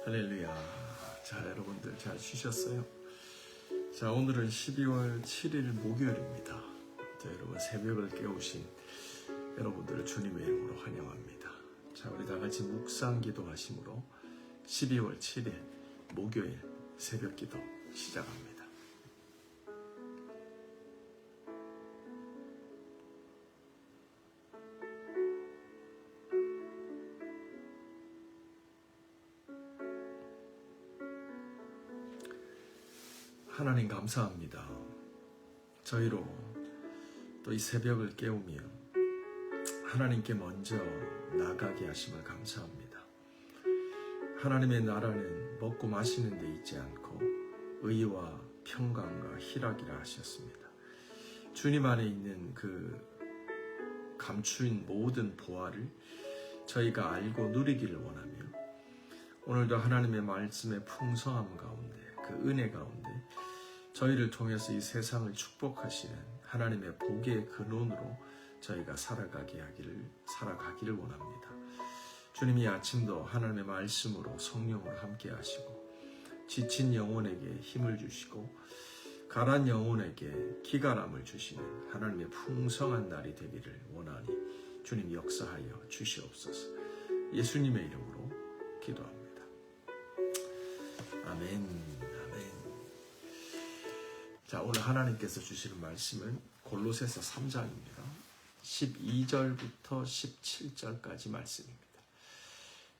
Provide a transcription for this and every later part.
할렐루야. 자, 여러분들 잘 쉬셨어요? 자, 오늘은 12월 7일 목요일입니다. 자, 여러분 새벽을 깨우신 여러분들을 주님의 이름으로 환영합니다. 자, 우리 다 같이 묵상 기도하심으로 12월 7일 목요일 새벽 기도 시작합니다. 하나님 감사합니다. 저희로 또 이 새벽을 깨우며 하나님께 먼저 나가게 하심을 감사합니다. 하나님의 나라는 먹고 마시는 데 있지 않고 의와 평강과 희락이라 하셨습니다. 주님 안에 있는 그 감추인 모든 보화를 저희가 알고 누리기를 원하며 오늘도 하나님의 말씀의 풍성함 가운데 그 은혜 가운데 저희를 통해서 이 세상을 축복하시는 하나님의 복의 근원으로 저희가 살아가기를 원합니다. 주님이 아침도 하나님의 말씀으로 성령으로 함께 하시고 지친 영혼에게 힘을 주시고 가란 영혼에게 기갈함을 주시는 하나님의 풍성한 날이 되기를 원하니 주님 역사하여 주시옵소서. 예수님의 이름으로 기도합니다. 아멘. 자, 오늘 하나님께서 주시는 말씀은 골로새서 3장입니다. 12절부터 17절까지 말씀입니다.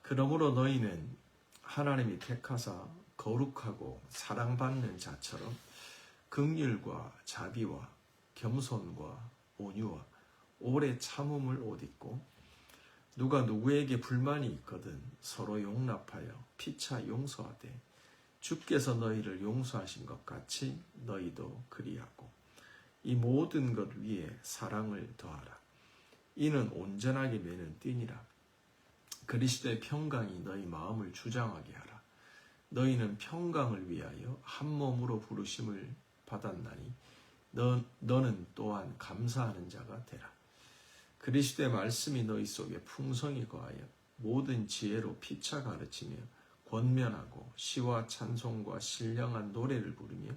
그러므로 너희는 하나님이 택하사 거룩하고 사랑받는 자처럼 긍휼과 자비와 겸손과 온유와 오래 참음을 옷 입고 누가 누구에게 불만이 있거든 서로 용납하여 피차 용서하되 주께서 너희를 용서하신 것 같이 너희도 그리하고 이 모든 것 위에 사랑을 더하라. 이는 온전하게 매는 띠니라. 그리스도의 평강이 너희 마음을 주장하게 하라. 너희는 평강을 위하여 한 몸으로 부르심을 받았나니 너는 또한 감사하는 자가 되라. 그리스도의 말씀이 너희 속에 풍성히 거하여 모든 지혜로 피차 가르치며 권면하고 시와 찬송과 신령한 노래를 부르며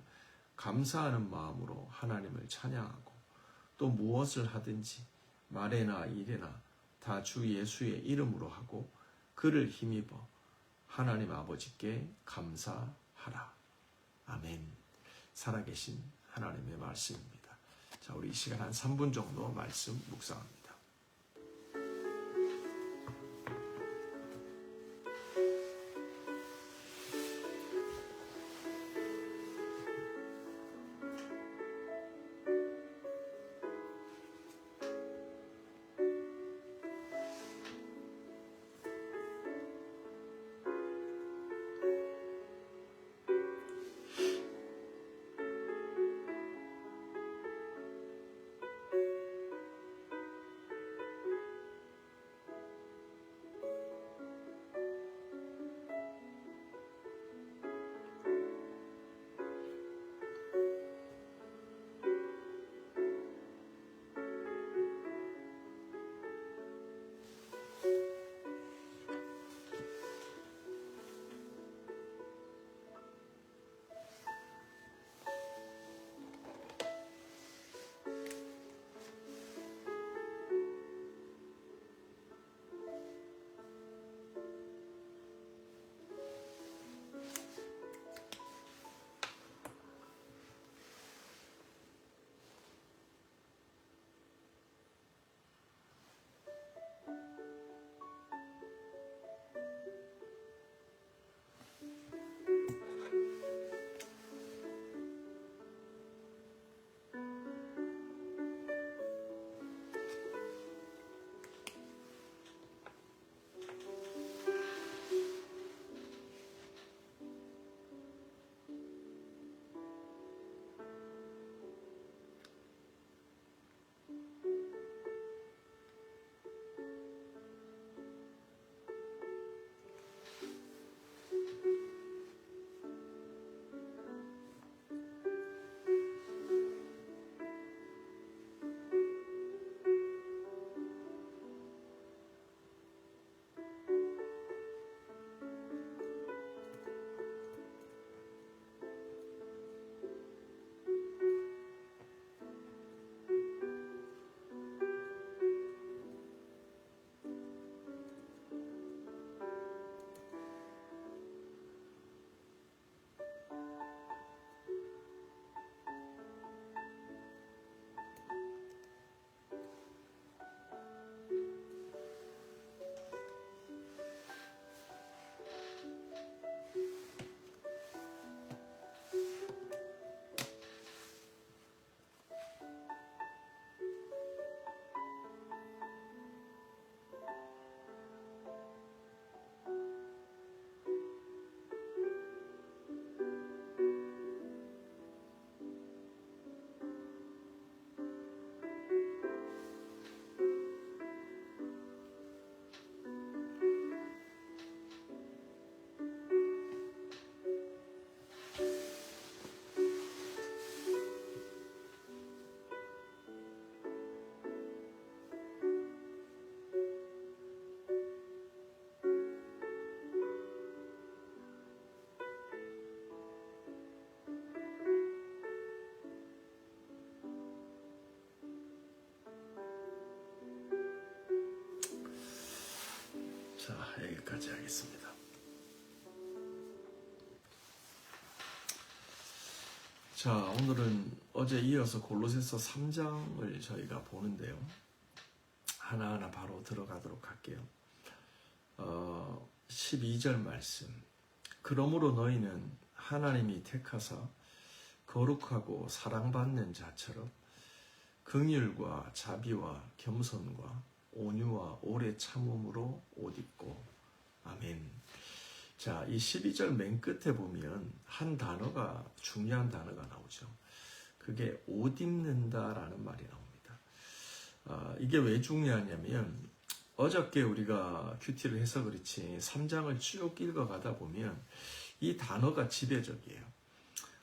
감사하는 마음으로 하나님을 찬양하고 또 무엇을 하든지 말에나 일에나 다 주 예수의 이름으로 하고 그를 힘입어 하나님 아버지께 감사하라. 아멘. 살아계신 하나님의 말씀입니다. 자, 우리 이 시간 한 3분 정도 말씀 묵상합니다. 자, 여기까지 하겠습니다. 자, 오늘은 어제 이어서 골로새서 3장을 저희가 보는데요. 하나하나 바로 들어가도록 할게요. 12절 말씀. 그러므로 너희는 하나님이 택하사 거룩하고 사랑받는 자처럼 긍휼과 자비와 겸손과 온유와 오래 참음으로 옷 입고. 아멘. 자, 이 12절 맨 끝에 보면 한 단어가, 중요한 단어가 나오죠. 그게 옷 입는다라는 말이 나옵니다. 이게 왜 중요하냐면 어저께 우리가 큐티를 해서 그렇지 3장을 쭉 읽어가다 보면 이 단어가 지배적이에요.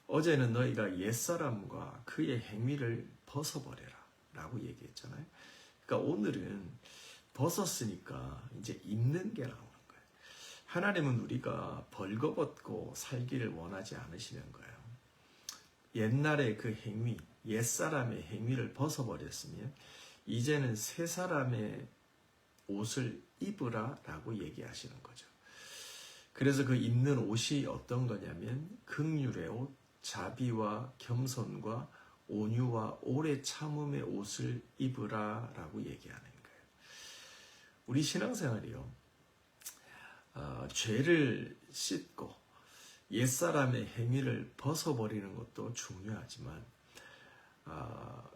어제는 너희가 옛사람과 그의 행위를 벗어버려라 라고 얘기했잖아요. 그러니까 오늘은 벗었으니까 이제 입는 게 나오는 거예요. 하나님은 우리가 벌거벗고 살기를 원하지 않으시는 거예요. 옛날의 그 행위, 옛사람의 행위를 벗어버렸으면 이제는 새 사람의 옷을 입으라 라고 얘기하시는 거죠. 그래서 그 입는 옷이 어떤 거냐면 긍휼의 옷, 자비와 겸손과 온유와 오래 참음의 옷을 입으라 라고 얘기하는 거예요. 우리 신앙생활이요, 죄를 씻고 옛사람의 행위를 벗어버리는 것도 중요하지만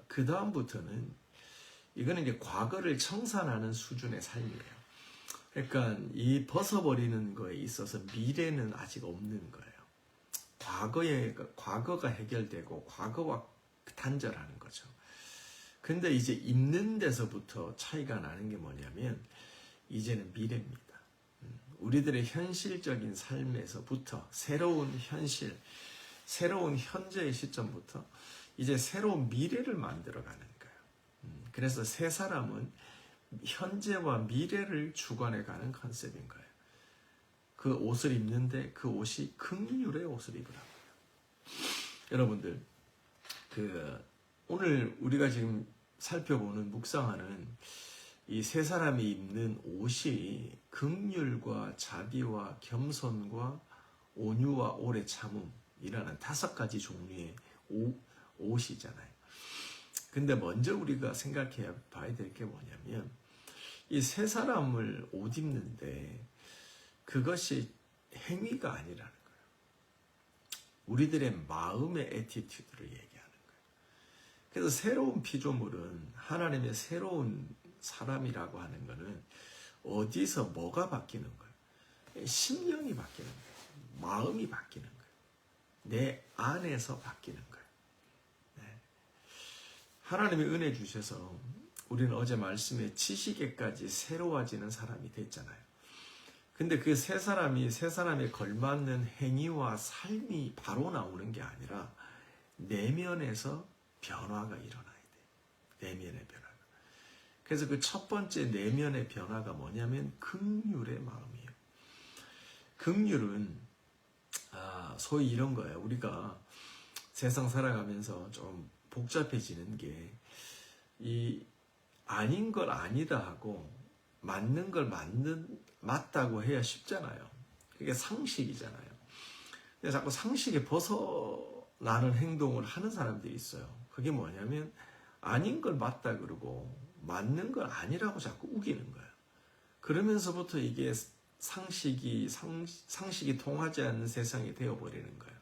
그 다음부터는 이거는 이제 과거를 청산하는 수준의 삶이에요. 그러니까 이 벗어버리는 거에 있어서 미래는 아직 없는 거예요. 과거가 해결되고 과거와 단절하는 거죠. 근데 이제 입는 데서부터 차이가 나는 게 뭐냐면 이제는 미래입니다. 우리들의 현실적인 삶에서부터 새로운 현실, 새로운 현재의 시점부터 이제 새로운 미래를 만들어가는 거예요. 그래서 새 사람은 현재와 미래를 주관해가는 컨셉인 거예요. 그 옷을 입는데 그 옷이 긍휼의 옷을 입으라고요. 여러분들, 오늘 우리가 지금 살펴보는 묵상하는 이 세 사람이 입는 옷이 긍휼과 자비와 겸손과 온유와 오래 참음이라는 5가지 종류의 옷이잖아요. 근데 먼저 우리가 생각해 봐야 될 게 뭐냐면 이 세 사람을 옷 입는데 그것이 행위가 아니라는 거예요. 우리들의 마음의 애티튜드를 얘기하는 거예요. 그래서 새로운 피조물은 하나님의 새로운 사람이라고 하는 것은 어디서 뭐가 바뀌는 거예요? 심령이 바뀌는 거예요. 마음이 바뀌는 거예요. 내 안에서 바뀌는 거예요. 네. 하나님의 은혜 주셔서 우리는 어제 말씀에 지식에까지 새로워지는 사람이 됐잖아요. 근데 그 세 사람에 걸맞는 행위와 삶이 바로 나오는 게 아니라 내면에서 변화가 일어나야 돼요. 내면의 변화가. 그래서 그 첫 번째 내면의 변화가 뭐냐면 긍휼의 마음이에요. 긍휼은 소위 이런 거예요. 우리가 세상 살아가면서 좀 복잡해지는 게 이 아닌 걸 아니다 하고 맞는 걸 맞다고 해야 쉽잖아요. 그게 상식이잖아요. 근데 자꾸 상식에 벗어나는 행동을 하는 사람들이 있어요. 그게 뭐냐면 아닌 걸 맞다 그러고 맞는 걸 아니라고 자꾸 우기는 거예요. 그러면서부터 이게 상식이 통하지 않는 세상이 되어버리는 거예요.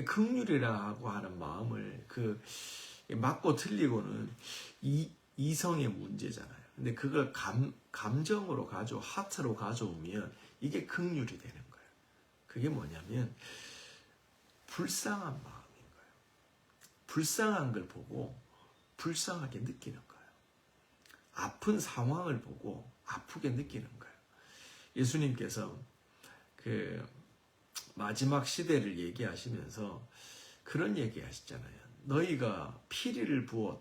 긍휼이라고 하는 마음을 맞고 틀리고는 이성의 문제잖아요. 근데 그걸 감정으로 하트로 가져오면 이게 긍휼이 되는 거예요. 그게 뭐냐면 불쌍한 마음인 거예요. 불쌍한 걸 보고 불쌍하게 느끼는 거예요. 아픈 상황을 보고 아프게 느끼는 거예요. 예수님께서 그 마지막 시대를 얘기하시면서 그런 얘기 하시잖아요. 너희가 피리를 불어도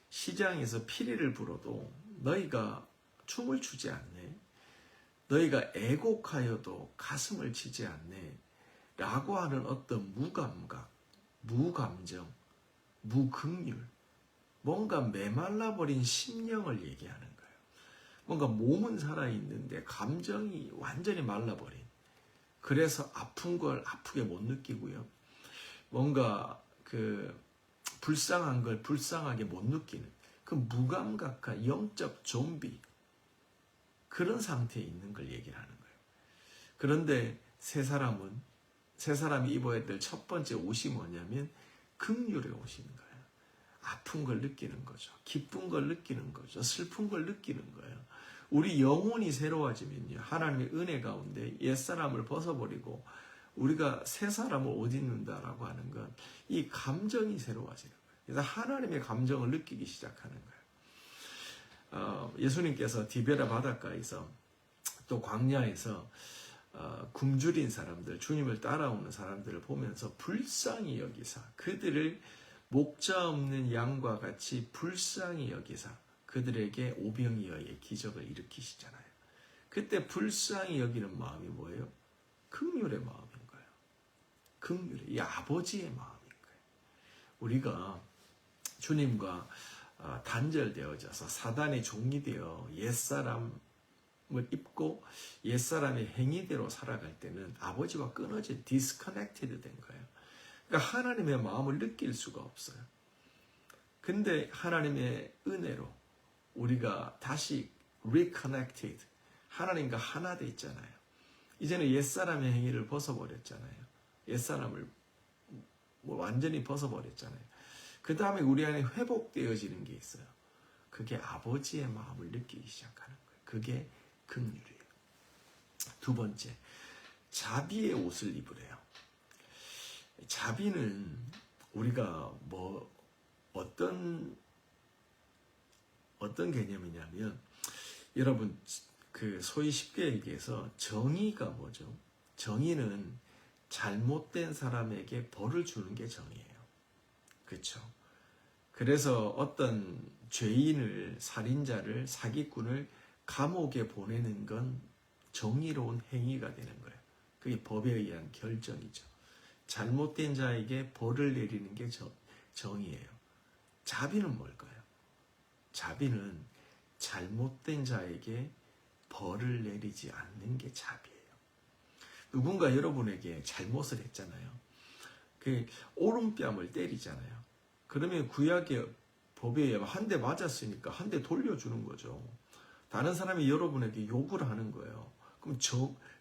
시장에서 피리를 불어도 너희가 춤을 추지 않네. 너희가 애곡하여도 가슴을 치지 않네. 라고 하는 어떤 무감각, 무감정, 무긍휼, 뭔가 메말라버린 심령을 얘기하는 거예요. 뭔가 몸은 살아있는데 감정이 완전히 말라버린, 그래서 아픈 걸 아프게 못 느끼고요. 뭔가 불쌍한 걸 불쌍하게 못 느끼는 그 무감각한 영적 좀비, 그런 상태에 있는 걸 얘기를 하는 거예요. 그런데 세 사람이 입어야 될 첫 번째 옷이 뭐냐면 긍휼의 옷인 거예요. 아픈 걸 느끼는 거죠. 기쁜 걸 느끼는 거죠. 슬픈 걸 느끼는 거예요. 우리 영혼이 새로워지면요, 하나님의 은혜 가운데 옛사람을 벗어버리고 우리가 새 사람을 옷 입는다라고 하는 건 이 감정이 새로워지는 거예요. 그래서 하나님의 감정을 느끼기 시작하는 거예요. 예수님께서 디베라 바닷가에서 또 광야에서 굶주린 사람들, 주님을 따라오는 사람들을 보면서 불쌍히 여기사 그들을 목자 없는 양과 같이 불쌍히 여기사 그들에게 오병이어의 기적을 일으키시잖아요. 그때 불쌍히 여기는 마음이 뭐예요? 긍휼의 마음인 거예요. 긍휼의, 이 아버지의 마음인 거예요. 우리가 주님과 단절되어져서 사단의 종이 되어 옛사람을 입고 옛사람의 행위대로 살아갈 때는 아버지와 끊어진 disconnected 된 거예요. 그러니까 하나님의 마음을 느낄 수가 없어요. 근데 하나님의 은혜로 우리가 다시 reconnected, 하나님과 하나 돼 있잖아요. 이제는 옛사람의 행위를 벗어버렸잖아요. 옛사람을 완전히 벗어버렸잖아요. 그 다음에 우리 안에 회복되어지는 게 있어요. 그게 아버지의 마음을 느끼기 시작하는 거예요. 그게 긍휼이에요. 두 번째, 자비의 옷을 입으래요. 자비는 우리가 어떤 개념이냐면, 여러분 소위 쉽게 얘기해서 정의가 뭐죠? 정의는 잘못된 사람에게 벌을 주는 게 정의예요. 그렇죠? 그래서 어떤 죄인을, 살인자를, 사기꾼을 감옥에 보내는 건 정의로운 행위가 되는 거예요. 그게 법에 의한 결정이죠. 잘못된 자에게 벌을 내리는 게 정의예요. 자비는 뭘까요? 자비는 잘못된 자에게 벌을 내리지 않는 게 자비예요. 누군가 여러분에게 잘못을 했잖아요. 그 오른뺨을 때리잖아요. 그러면 구약의 법에 의하면 한 대 맞았으니까 한 대 돌려주는 거죠. 다른 사람이 여러분에게 욕을 하는 거예요. 그럼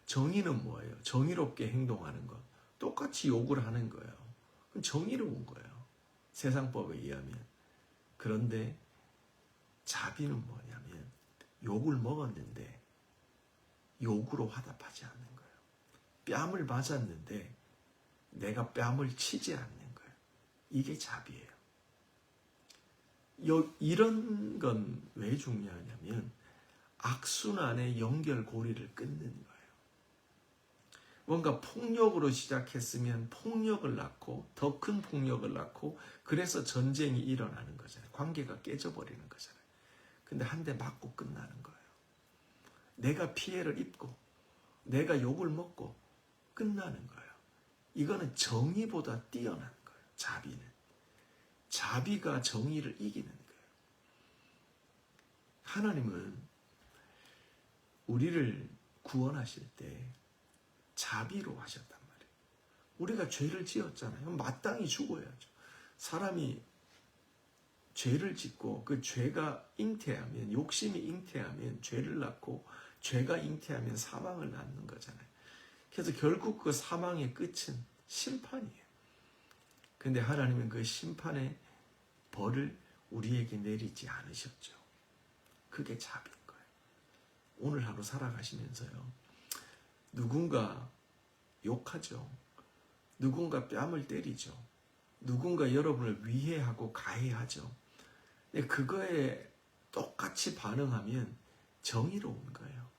정의는 뭐예요? 정의롭게 행동하는 것. 똑같이 욕을 하는 거예요. 그럼 정의로운 거예요. 세상법에 의하면. 그런데 자비는 뭐냐면 욕을 먹었는데 욕으로 화답하지 않는 거예요. 뺨을 맞았는데 내가 뺨을 치지 않는 거예요. 이게 자비예요. 이런 건 왜 중요하냐면 악순환의 연결고리를 끊는 거예요. 뭔가 폭력으로 시작했으면 폭력을 낳고 더 큰 폭력을 낳고 그래서 전쟁이 일어나는 거잖아요. 관계가 깨져버리는 거잖아요. 근데 한 대 맞고 끝나는 거예요. 내가 피해를 입고 내가 욕을 먹고 끝나는 거예요. 이거는 정의보다 뛰어난 거예요. 자비는. 자비가 정의를 이기는 거예요. 하나님은 우리를 구원하실 때 자비로 하셨단 말이에요. 우리가 죄를 지었잖아요. 마땅히 죽어야죠. 사람이 죄를 짓고 그 죄가 잉태하면, 욕심이 잉태하면 죄를 낳고 죄가 잉태하면 사망을 낳는 거잖아요. 그래서 결국 그 사망의 끝은 심판이에요. 근데 하나님은 그 심판의 벌을 우리에게 내리지 않으셨죠. 그게 자비인 거예요. 오늘 하루 살아가시면서요, 누군가 욕하죠. 누군가 뺨을 때리죠. 누군가 여러분을 위해하고 가해하죠. 근데 그거에 똑같이 반응하면 정의로운 거예요.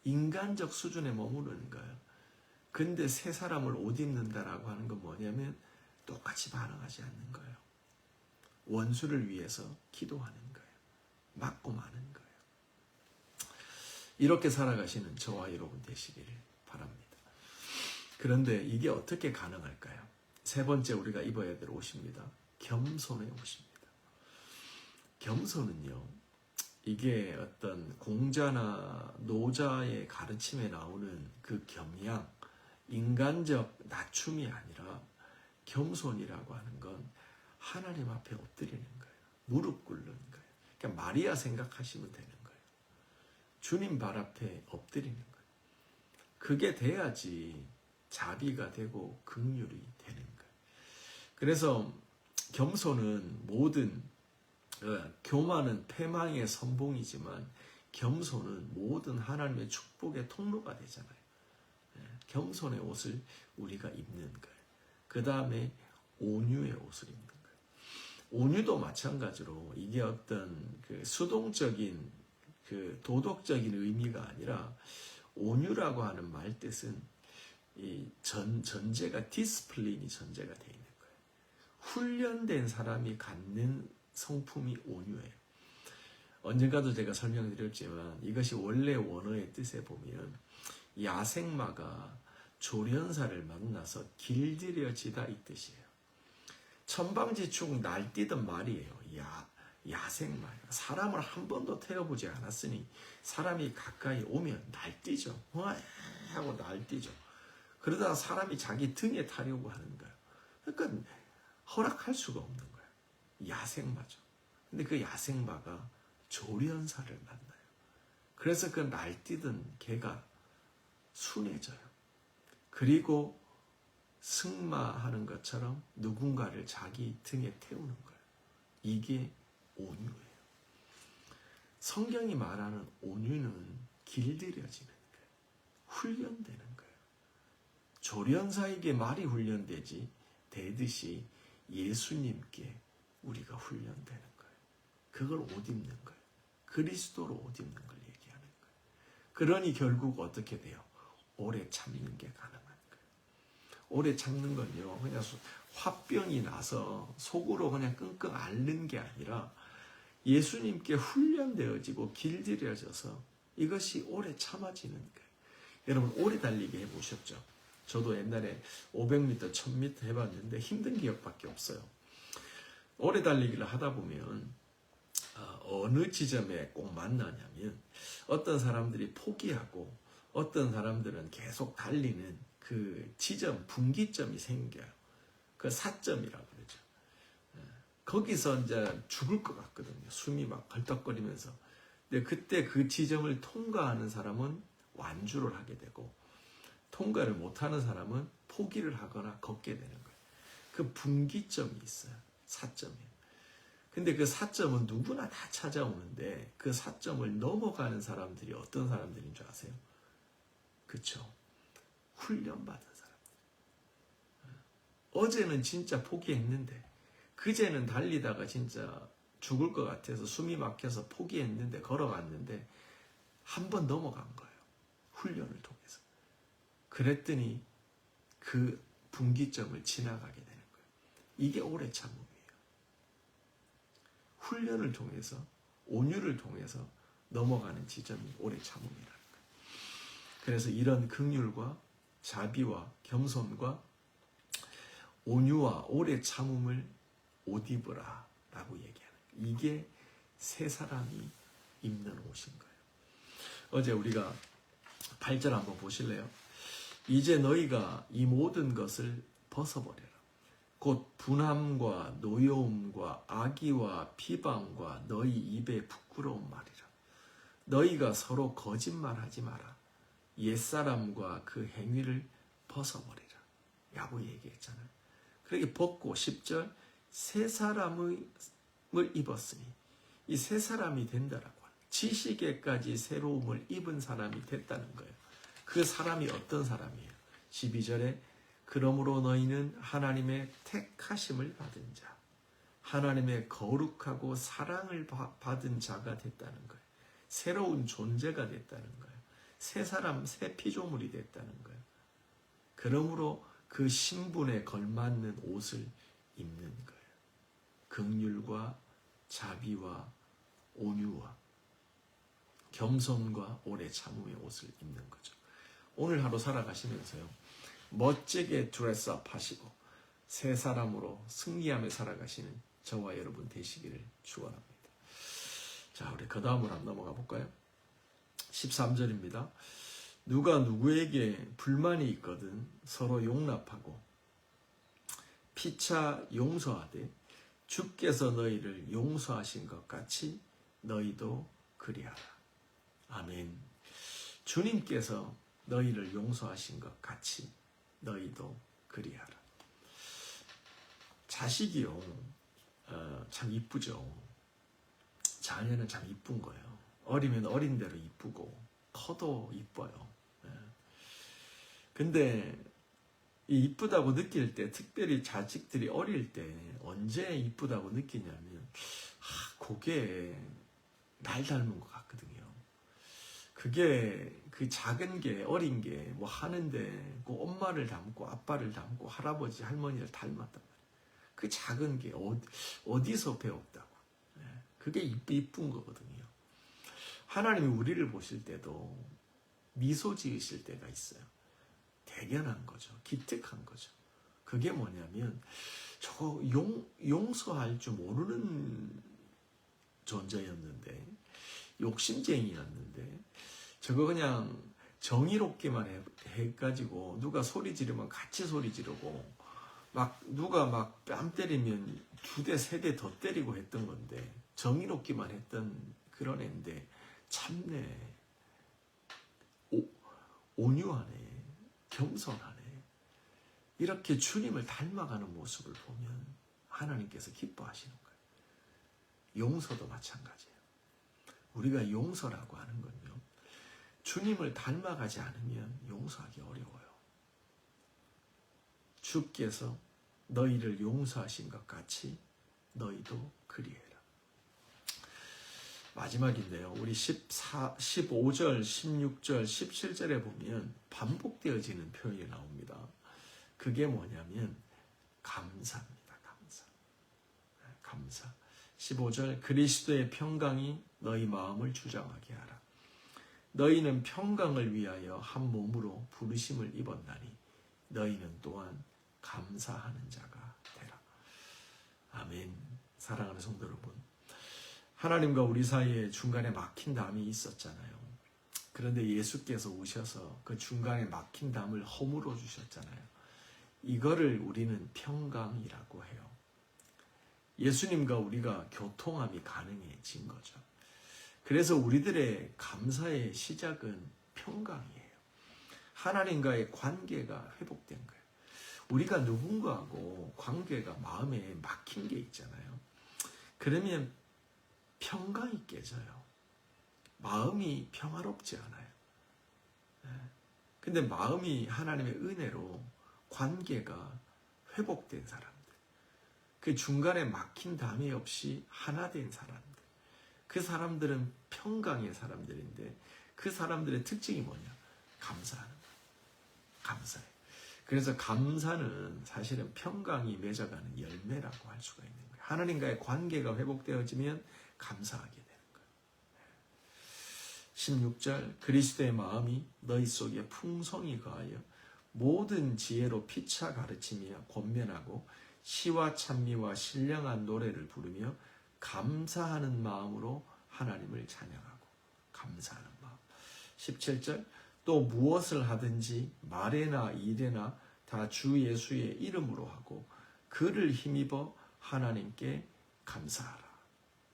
인간적 수준에 머무르는 거예요. 근데 새 사람을 옷 입는다라고 하는 건 뭐냐면 똑같이 반응하지 않는 거예요. 원수를 위해서 기도하는 거예요. 맞고 마는 거예요. 이렇게 살아가시는 저와 여러분 되시기를 바랍니다. 그런데 이게 어떻게 가능할까요? 세 번째 우리가 입어야 될 옷입니다. 겸손의 옷입니다. 겸손은요, 이게 어떤 공자나 노자의 가르침에 나오는 그 겸양, 인간적 낮춤이 아니라 겸손이라고 하는 건 하나님 앞에 엎드리는 거예요. 무릎 꿇는 거예요. 그러니까 마리아 생각하시면 되는 거예요. 주님 발 앞에 엎드리는 거예요. 그게 돼야지 자비가 되고 긍휼이 되는 거예요. 그래서 겸손은 모든 교만은 패망의 선봉이지만 겸손은 모든 하나님의 축복의 통로가 되잖아요. 겸손의 옷을 우리가 입는 거예요. 그 다음에 온유의 옷을 입는 거예요. 온유도 마찬가지로 이게 어떤 그 수동적인 그 도덕적인 의미가 아니라 온유라고 하는 말 뜻은 이 전제가 디스플린이 전제가 되어 있는 거예요. 훈련된 사람이 갖는 성품이 온유해요. 언젠가도 제가 설명드렸지만 이것이 원래 원어의 뜻에 보면 야생마가 조련사를 만나서 길들여지다 이 뜻이에요. 천방지축 날뛰던 말이에요. 야생마예요. 사람을 한 번도 태워보지 않았으니 사람이 가까이 오면 날뛰죠. 하고 날뛰죠. 그러다가 사람이 자기 등에 타려고 하는 거예요. 그러니까 허락할 수가 없는 거예요. 야생마죠. 근데 그 야생마가 조련사를 만나요. 그래서 그 날뛰던 개가 순해져요. 그리고 승마하는 것처럼 누군가를 자기 등에 태우는 거예요. 이게 온유예요. 성경이 말하는 온유는 길들여지는 거예요. 훈련되는 거예요. 조련사에게 말이 훈련되지 되듯이 예수님께 우리가 훈련되는 거예요. 그걸 옷 입는 거예요. 그리스도로 옷 입는 걸 얘기하는 거예요. 그러니 결국 어떻게 돼요? 오래 참는 게 가능한 거예요. 오래 참는 건요, 그냥 화병이 나서 속으로 그냥 끙끙 앓는 게 아니라 예수님께 훈련되어지고 길들여져서 이것이 오래 참아지는 거예요. 여러분 오래 달리기 해보셨죠? 저도 옛날에 500m, 1000m 해봤는데 힘든 기억밖에 없어요. 오래 달리기를 하다 보면 어느 지점에 꼭 만나냐면 어떤 사람들이 포기하고 어떤 사람들은 계속 달리는 그 지점, 분기점이 생겨요. 그 사점이라고 그러죠. 거기서 이제 죽을 것 같거든요. 숨이 막 걸떡거리면서. 근데 그때 그 지점을 통과하는 사람은 완주를 하게 되고 통과를 못하는 사람은 포기를 하거나 걷게 되는 거예요. 그 분기점이 있어요. 사점이에요. 근데 그 사점은 누구나 다 찾아오는데 그 사점을 넘어가는 사람들이 어떤 사람들인 줄 아세요? 그쵸? 훈련받은 사람들. 어제는 진짜 포기했는데 그제는 달리다가 진짜 죽을 것 같아서 숨이 막혀서 포기했는데 걸어갔는데 한 번 넘어간 거예요. 훈련을 통해서. 그랬더니 그 분기점을 지나가게 되는 거예요. 이게 오래 참음이에요. 훈련을 통해서 온유를 통해서 넘어가는 지점이 오래 참음이라는 거예요. 그래서 이런 긍휼과 자비와 겸손과 온유와 오래 참음을 옷 입으라 라고 얘기하는 거예요. 이게 새 사람이 입는 옷인 거예요. 어제 우리가 8절 한번 보실래요? 이제 너희가 이 모든 것을 벗어버려라. 곧 분함과 노여움과 악의와 비방과 너희 입의 부끄러운 말이라. 너희가 서로 거짓말하지 마라. 옛사람과 그 행위를 벗어버리라 라고 얘기했잖아요. 그렇게 벗고 10절 새 사람을 입었으니 이 새 사람이 된다라고 하는 지식에까지 새로움을 입은 사람이 됐다는 거예요. 그 사람이 어떤 사람이에요? 12절에 그러므로 너희는 하나님의 택하심을 받은 자, 하나님의 거룩하고 사랑을 받은 자가 됐다는 거예요. 새로운 존재가 됐다는 거예요. 새 사람, 새 피조물이 됐다는 거예요. 그러므로 그 신분에 걸맞는 옷을 입는 거예요. 긍휼과 자비와 온유와 겸손과 오래 참음의 옷을 입는 거죠. 오늘 하루 살아가시면서요, 멋지게 드레스업 하시고 새 사람으로 승리하며 살아가시는 저와 여러분 되시기를 축원합니다. 자, 우리 그 다음으로 한번 넘어가 볼까요? 13절입니다. 누가 누구에게 불만이 있거든 서로 용납하고 피차 용서하되 주께서 너희를 용서하신 것 같이 너희도 그리하라. 아멘. 주님께서 너희를 용서하신 것 같이 너희도 그리하라. 자식이요, 참 이쁘죠. 자녀는 참 이쁜 거예요. 어리면 어린 대로 이쁘고 커도 이뻐요. 근데 이 이쁘다고 느낄 때, 특별히 자식들이 어릴 때 언제 이쁘다고 느끼냐면 그게 날 닮은 것 같거든요. 그게 그 작은 게, 어린 게 뭐 하는데 그 엄마를 닮고 아빠를 닮고 할아버지 할머니를 닮았단 말이에요. 그 작은 게 어디서 배웠다고. 그게 이쁜 거거든요. 하나님이 우리를 보실 때도 미소 지으실 때가 있어요. 대견한 거죠. 기특한 거죠. 그게 뭐냐면 저거 용서할 줄 모르는 존재였는데, 욕심쟁이였는데, 저거 그냥 정의롭게만 해가지고 누가 소리 지르면 같이 소리 지르고 막 누가 막 뺨 때리면 2대 3대 더 때리고 했던 건데, 정의롭기만 했던 그런 애인데 참네, 온유하네, 겸손하네. 이렇게 주님을 닮아가는 모습을 보면 하나님께서 기뻐하시는 거예요. 용서도 마찬가지예요. 우리가 용서라고 하는 건요, 주님을 닮아가지 않으면 용서하기 어려워요. 주께서 너희를 용서하신 것 같이 너희도 그리해라. 마지막인데요. 우리 15절, 16절, 17절에 보면 반복되어지는 표현이 나옵니다. 그게 뭐냐면 감사입니다. 감사. 15절, 그리스도의 평강이 너희 마음을 주장하게 하라. 너희는 평강을 위하여 한 몸으로 부르심을 입었나니 너희는 또한 감사하는 자가 되라. 아멘. 사랑하는 성도 여러분, 하나님과 우리 사이에 중간에 막힌 담이 있었잖아요. 그런데 예수께서 오셔서 그 중간에 막힌 담을 허물어 주셨잖아요. 이거를 우리는 평강이라고 해요. 예수님과 우리가 교통함이 가능해진 거죠. 그래서 우리들의 감사의 시작은 평강이에요. 하나님과의 관계가 회복된 거예요. 우리가 누군가하고 관계가 마음에 막힌 게 있잖아요. 그러면 평강이 깨져요. 마음이 평화롭지 않아요. 근데 마음이 하나님의 은혜로 관계가 회복된 사람들, 그 중간에 막힌 담이 없이 하나 된 사람들, 그 사람들은 평강의 사람들인데, 그 사람들의 특징이 뭐냐? 감사하는 거예요. 감사해요. 그래서 감사는 사실은 평강이 맺어가는 열매라고 할 수가 있는 거예요. 하나님과의 관계가 회복되어지면 감사하게 되는 거예요. 16절, 그리스도의 마음이 너희 속에 풍성히 거하여 모든 지혜로 피차 가르치며 권면하고 시와 찬미와 신령한 노래를 부르며 감사하는 마음으로 하나님을 찬양하고. 감사하는 마음. 17절, 또 무엇을 하든지 말에나 일에나 다 주 예수의 이름으로 하고 그를 힘입어 하나님께 감사하라.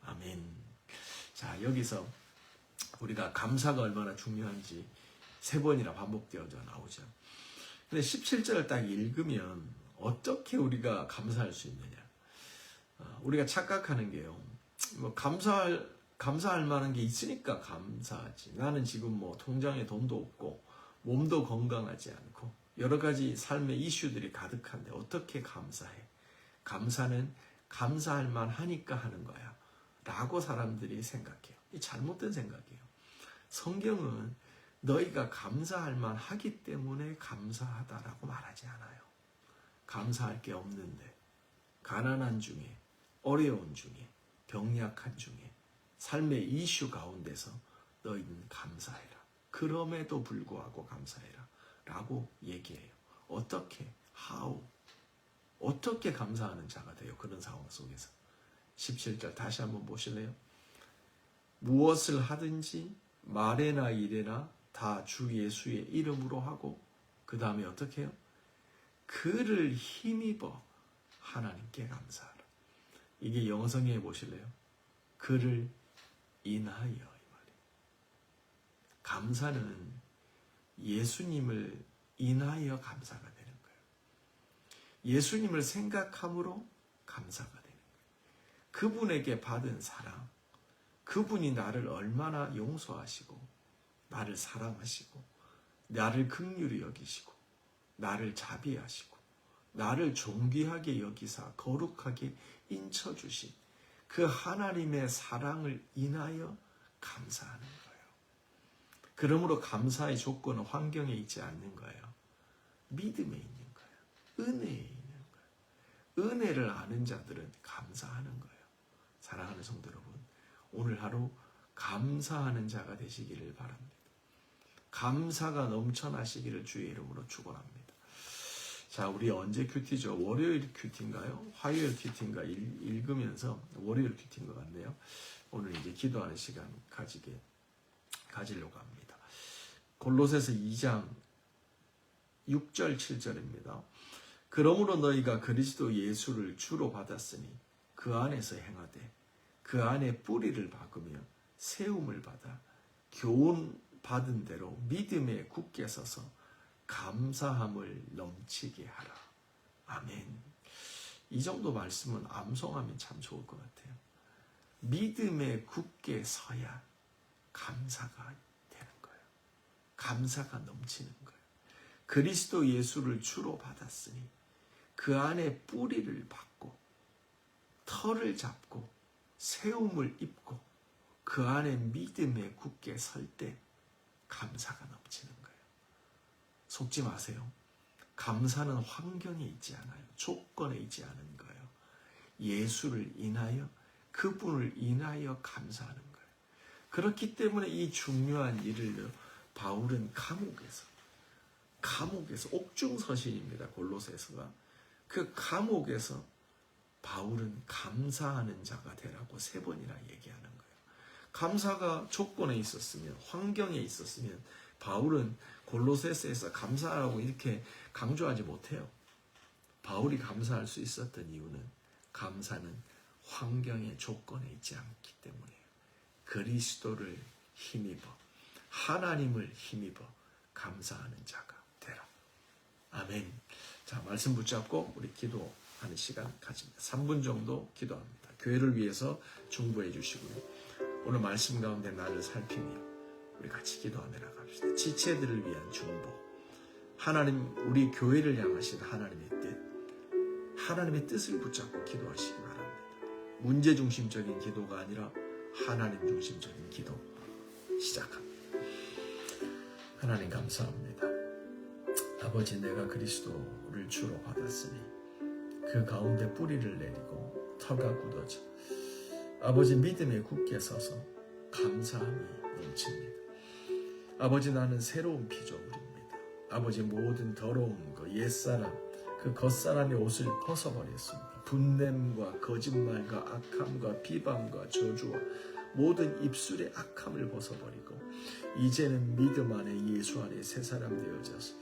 아멘. 자, 여기서 우리가 감사가 얼마나 중요한지 3번이나 반복되어져 나오죠. 근데 17절을 딱 읽으면 어떻게 우리가 감사할 수 있느냐? 우리가 착각하는 게요, 뭐 감사할 만한 게 있으니까 감사하지. 나는 지금 뭐 통장에 돈도 없고 몸도 건강하지 않고 여러 가지 삶의 이슈들이 가득한데 어떻게 감사해? 감사는 감사할 만하니까 하는 거야 라고 사람들이 생각해요. 이 잘못된 생각이에요. 성경은 너희가 감사할 만하기 때문에 감사하다라고 말하지 않아요. 감사할 게 없는데, 가난한 중에, 어려운 중에, 병약한 중에, 삶의 이슈 가운데서 너희는 감사해라. 그럼에도 불구하고 감사해라 라고 얘기해요. 어떻게? How? 어떻게 감사하는 자가 돼요? 그런 상황 속에서. 17절 다시 한번 보실래요? 무엇을 하든지 말에나 일에나 다 주 예수의 이름으로 하고 그 다음에 어떻게 해요? 그를 힘입어 하나님께 감사하라. 이게 영어 성경에 보실래요? 그를 인하여, 이 말이에요. 감사는 예수님을 인하여 감사가 되는 거예요. 예수님을 생각함으로 감사가 되는 거예요. 그분에게 받은 사랑, 그분이 나를 얼마나 용서하시고 나를 사랑하시고 나를 긍휼히 여기시고 나를 자비하시고 나를 존귀하게 여기사 거룩하게 인쳐주신 그 하나님의 사랑을 인하여 감사하는 거예요. 그러므로 감사의 조건은 환경에 있지 않는 거예요. 믿음에 있는 거예요. 은혜에 있는 거예요. 은혜를 아는 자들은 감사하는 거예요. 사랑하는 성도 여러분, 오늘 하루 감사하는 자가 되시기를 바랍니다. 감사가 넘쳐나시기를 주의 이름으로 축원합니다. 자, 우리 언제 큐티죠? 월요일 큐티인가요? 화요일 큐티인가 읽으면서 월요일 큐티인 것 같네요. 오늘 이제 기도하는 시간 가지려고 합니다. 골로새서 2장 6절 7절입니다. 그러므로 너희가 그리스도 예수를 주로 받았으니 그 안에서 행하되 그 안에 뿌리를 박으며 세움을 받아 교훈 받은 대로 믿음에 굳게 서서 감사함을 넘치게 하라. 아멘. 이 정도 말씀은 암송하면 참 좋을 것 같아요. 믿음에 굳게 서야 감사가 되는 거예요. 감사가 넘치는 거예요. 그리스도 예수를 주로 받았으니 그 안에 뿌리를 박고 털을 잡고 세움을 입고 그 안에 믿음에 굳게 설 때 감사가 넘치는 거예요. 속지 마세요. 감사는 환경에 있지 않아요. 조건에 있지 않은 거예요. 예수를 인하여, 그분을 인하여 감사하는 거예요. 그렇기 때문에 이 중요한 일을 바울은 감옥에서 옥중서신입니다. 골로새서가. 그 감옥에서 바울은 감사하는 자가 되라고 3번이나 얘기하는 거예요. 감사가 조건에 있었으면, 환경에 있었으면 바울은 골로새서에서 감사하라고 이렇게 강조하지 못해요. 바울이 감사할 수 있었던 이유는 감사는 환경의 조건에 있지 않기 때문이에요. 그리스도를 힘입어, 하나님을 힘입어 감사하는 자가 되라. 아멘. 자, 말씀 붙잡고 우리 기도하는 시간 가집니다. 3분 정도 기도합니다. 교회를 위해서 중보해 주시고요. 오늘 말씀 가운데 나를 살피며 우리 같이 기도하며 나갑시다. 지체들을 위한 중보. 하나님, 우리 교회를 향하신 하나님의 뜻을 붙잡고 기도하시기 바랍니다. 문제 중심적인 기도가 아니라 하나님 중심적인 기도 시작합니다. 하나님 감사합니다. 아버지, 내가 그리스도를 주로 받았으니 그 가운데 뿌리를 내리고 터가 굳어져 아버지 믿음에 굳게 서서 감사함이 넘칩니다. 아버지, 나는 새로운 피조물입니다. 아버지, 모든 더러운 것, 옛사람, 그 겉사람의 옷을 벗어버렸습니다. 분냄과 거짓말과 악함과 비방과 저주와 모든 입술의 악함을 벗어버리고 이제는 믿음 안에 예수 안에 새 사람 되어져서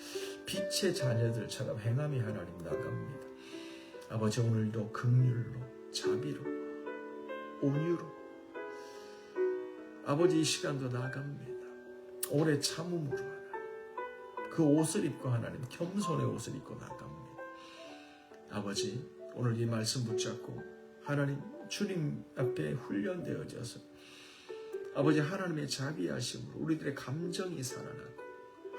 빛의 자녀들처럼 행함이 하나님 나갑니다. 아버지, 오늘도 긍휼로 자비로 온유로 아버지 이 시간도 나갑니다. 오래 참음으로 하나님 그 옷을 입고 하나님 겸손의 옷을 입고 나갑니다. 아버지, 오늘 이 말씀 붙잡고 하나님 주님 앞에 훈련되어져서 아버지 하나님의 자비하심으로 우리들의 감정이 살아나고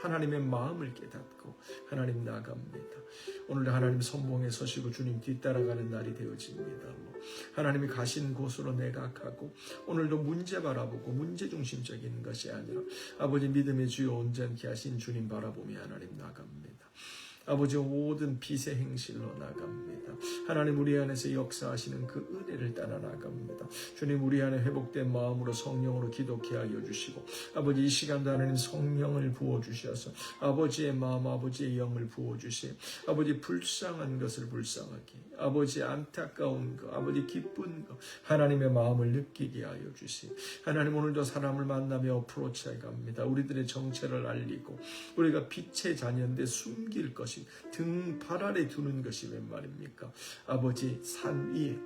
하나님의 마음을 깨닫고 하나님 나갑니다. 오늘 하나님 선봉에 서시고 주님 뒤따라가는 날이 되어집니다. 하나님이 가신 곳으로 내가 가고 오늘도 문제 바라보고 문제 중심적인 것이 아니라 아버지 믿음의 주요 온전케 하신 주님 바라보며 하나님 나갑니다. 아버지 모든 빛의 행실로 나갑니다. 하나님 우리 안에서 역사하시는 그 은혜를 따라 나갑니다. 주님 우리 안에 회복된 마음으로 성령으로 기독케 하여 주시고 아버지 이 시간도 하나님 성령을 부어주셔서 아버지의 마음 아버지의 영을 부어주시 아버지 불쌍한 것을 불쌍하게 아버지 안타까운 것 아버지 기쁜 것 하나님의 마음을 느끼게 하여 주시 하나님 오늘도 사람을 만나며 어프로치해 갑니다. 우리들의 정체를 알리고 우리가 빛의 자녀인데 숨길 것이 등발 아래 두는 것이 웬 말입니까? 아버지 산 위에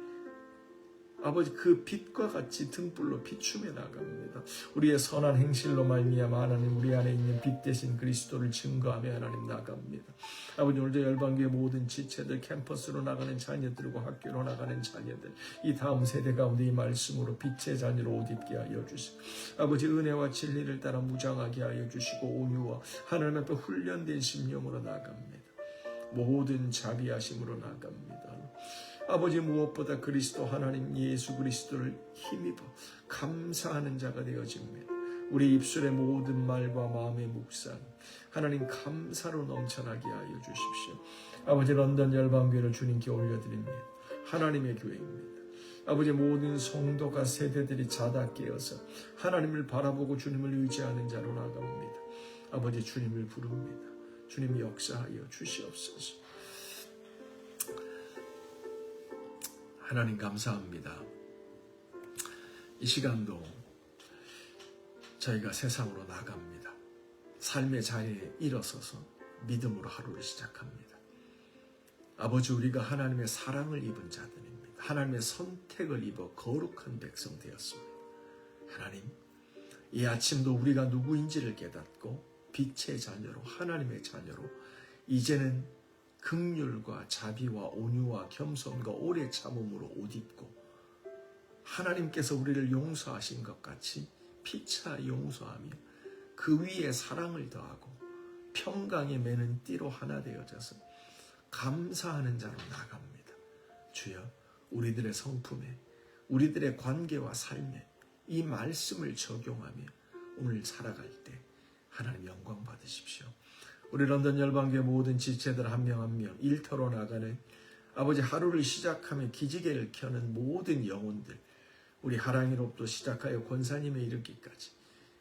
아버지 그 빛과 같이 등불로 비추며 나갑니다. 우리의 선한 행실로 말미암아 하나님 우리 안에 있는 빛 대신 그리스도를 증거하며 하나님 나갑니다. 아버지 오늘도 열방교회 모든 지체들 캠퍼스로 나가는 자녀들과 학교로 나가는 자녀들 이 다음 세대 가운데 이 말씀으로 빛의 자녀로 옷 입게 하여 주시고 아버지 은혜와 진리를 따라 무장하게 하여 주시고 온유와 하나님 앞에 훈련된 심령으로 나갑니다. 모든 자비하심으로 나갑니다. 아버지 무엇보다 그리스도 하나님 예수 그리스도를 힘입어 감사하는 자가 되어집니다. 우리 입술의 모든 말과 마음의 묵상 하나님 감사로 넘쳐나게 하여 주십시오. 아버지 런던 열방교회를 주님께 올려드립니다. 하나님의 교회입니다. 아버지 모든 성도가 세대들이 자다 깨어서 하나님을 바라보고 주님을 의지하는 자로 나갑니다. 아버지 주님을 부릅니다. 주님 역사하여 주시옵소서. 하나님 감사합니다. 이 시간도 저희가 세상으로 나갑니다. 삶의 자리에 일어서서 믿음으로 하루를 시작합니다. 아버지 우리가 하나님의 사랑을 입은 자들입니다. 하나님의 선택을 입어 거룩한 백성 되었습니다. 하나님 이 아침도 우리가 누구인지를 깨닫고 빛의 자녀로 하나님의 자녀로 이제는 긍휼과 자비와 온유와 겸손과 오래 참음으로 옷 입고 하나님께서 우리를 용서하신 것 같이 피차 용서하며 그 위에 사랑을 더하고 평강에 매는 띠로 하나 되어져서 감사하는 자로 나갑니다. 주여 우리들의 성품에 우리들의 관계와 삶에 이 말씀을 적용하며 오늘 살아갈 때 하나님 영광 받으십시오. 우리 런던 열방교회 모든 지체들 한 명 한 명 일터로 나가는 아버지 하루를 시작하며 기지개를 켜는 모든 영혼들 우리 하랑이로부터 시작하여 권사님에 이르기까지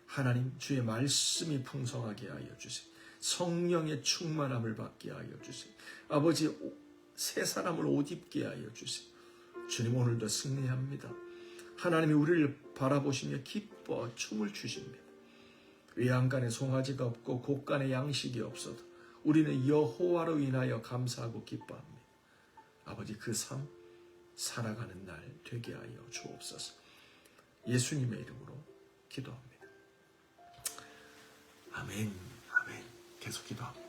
하나님 주의 말씀이 풍성하게 하여 주세요. 성령의 충만함을 받게 하여 주세요. 아버지 새 사람을 옷 입게 하여 주세요. 주님 오늘도 승리합니다. 하나님이 우리를 바라보시며 기뻐 춤을 추십니다. 외양간에 송아지가 없고 곡간에 양식이 없어도 우리는 여호와로 인하여 감사하고 기뻐합니다. 아버지 그 삶 살아가는 날 되게 하여 주옵소서. 예수님의 이름으로 기도합니다. 아멘. 아멘. 계속 기도합니다.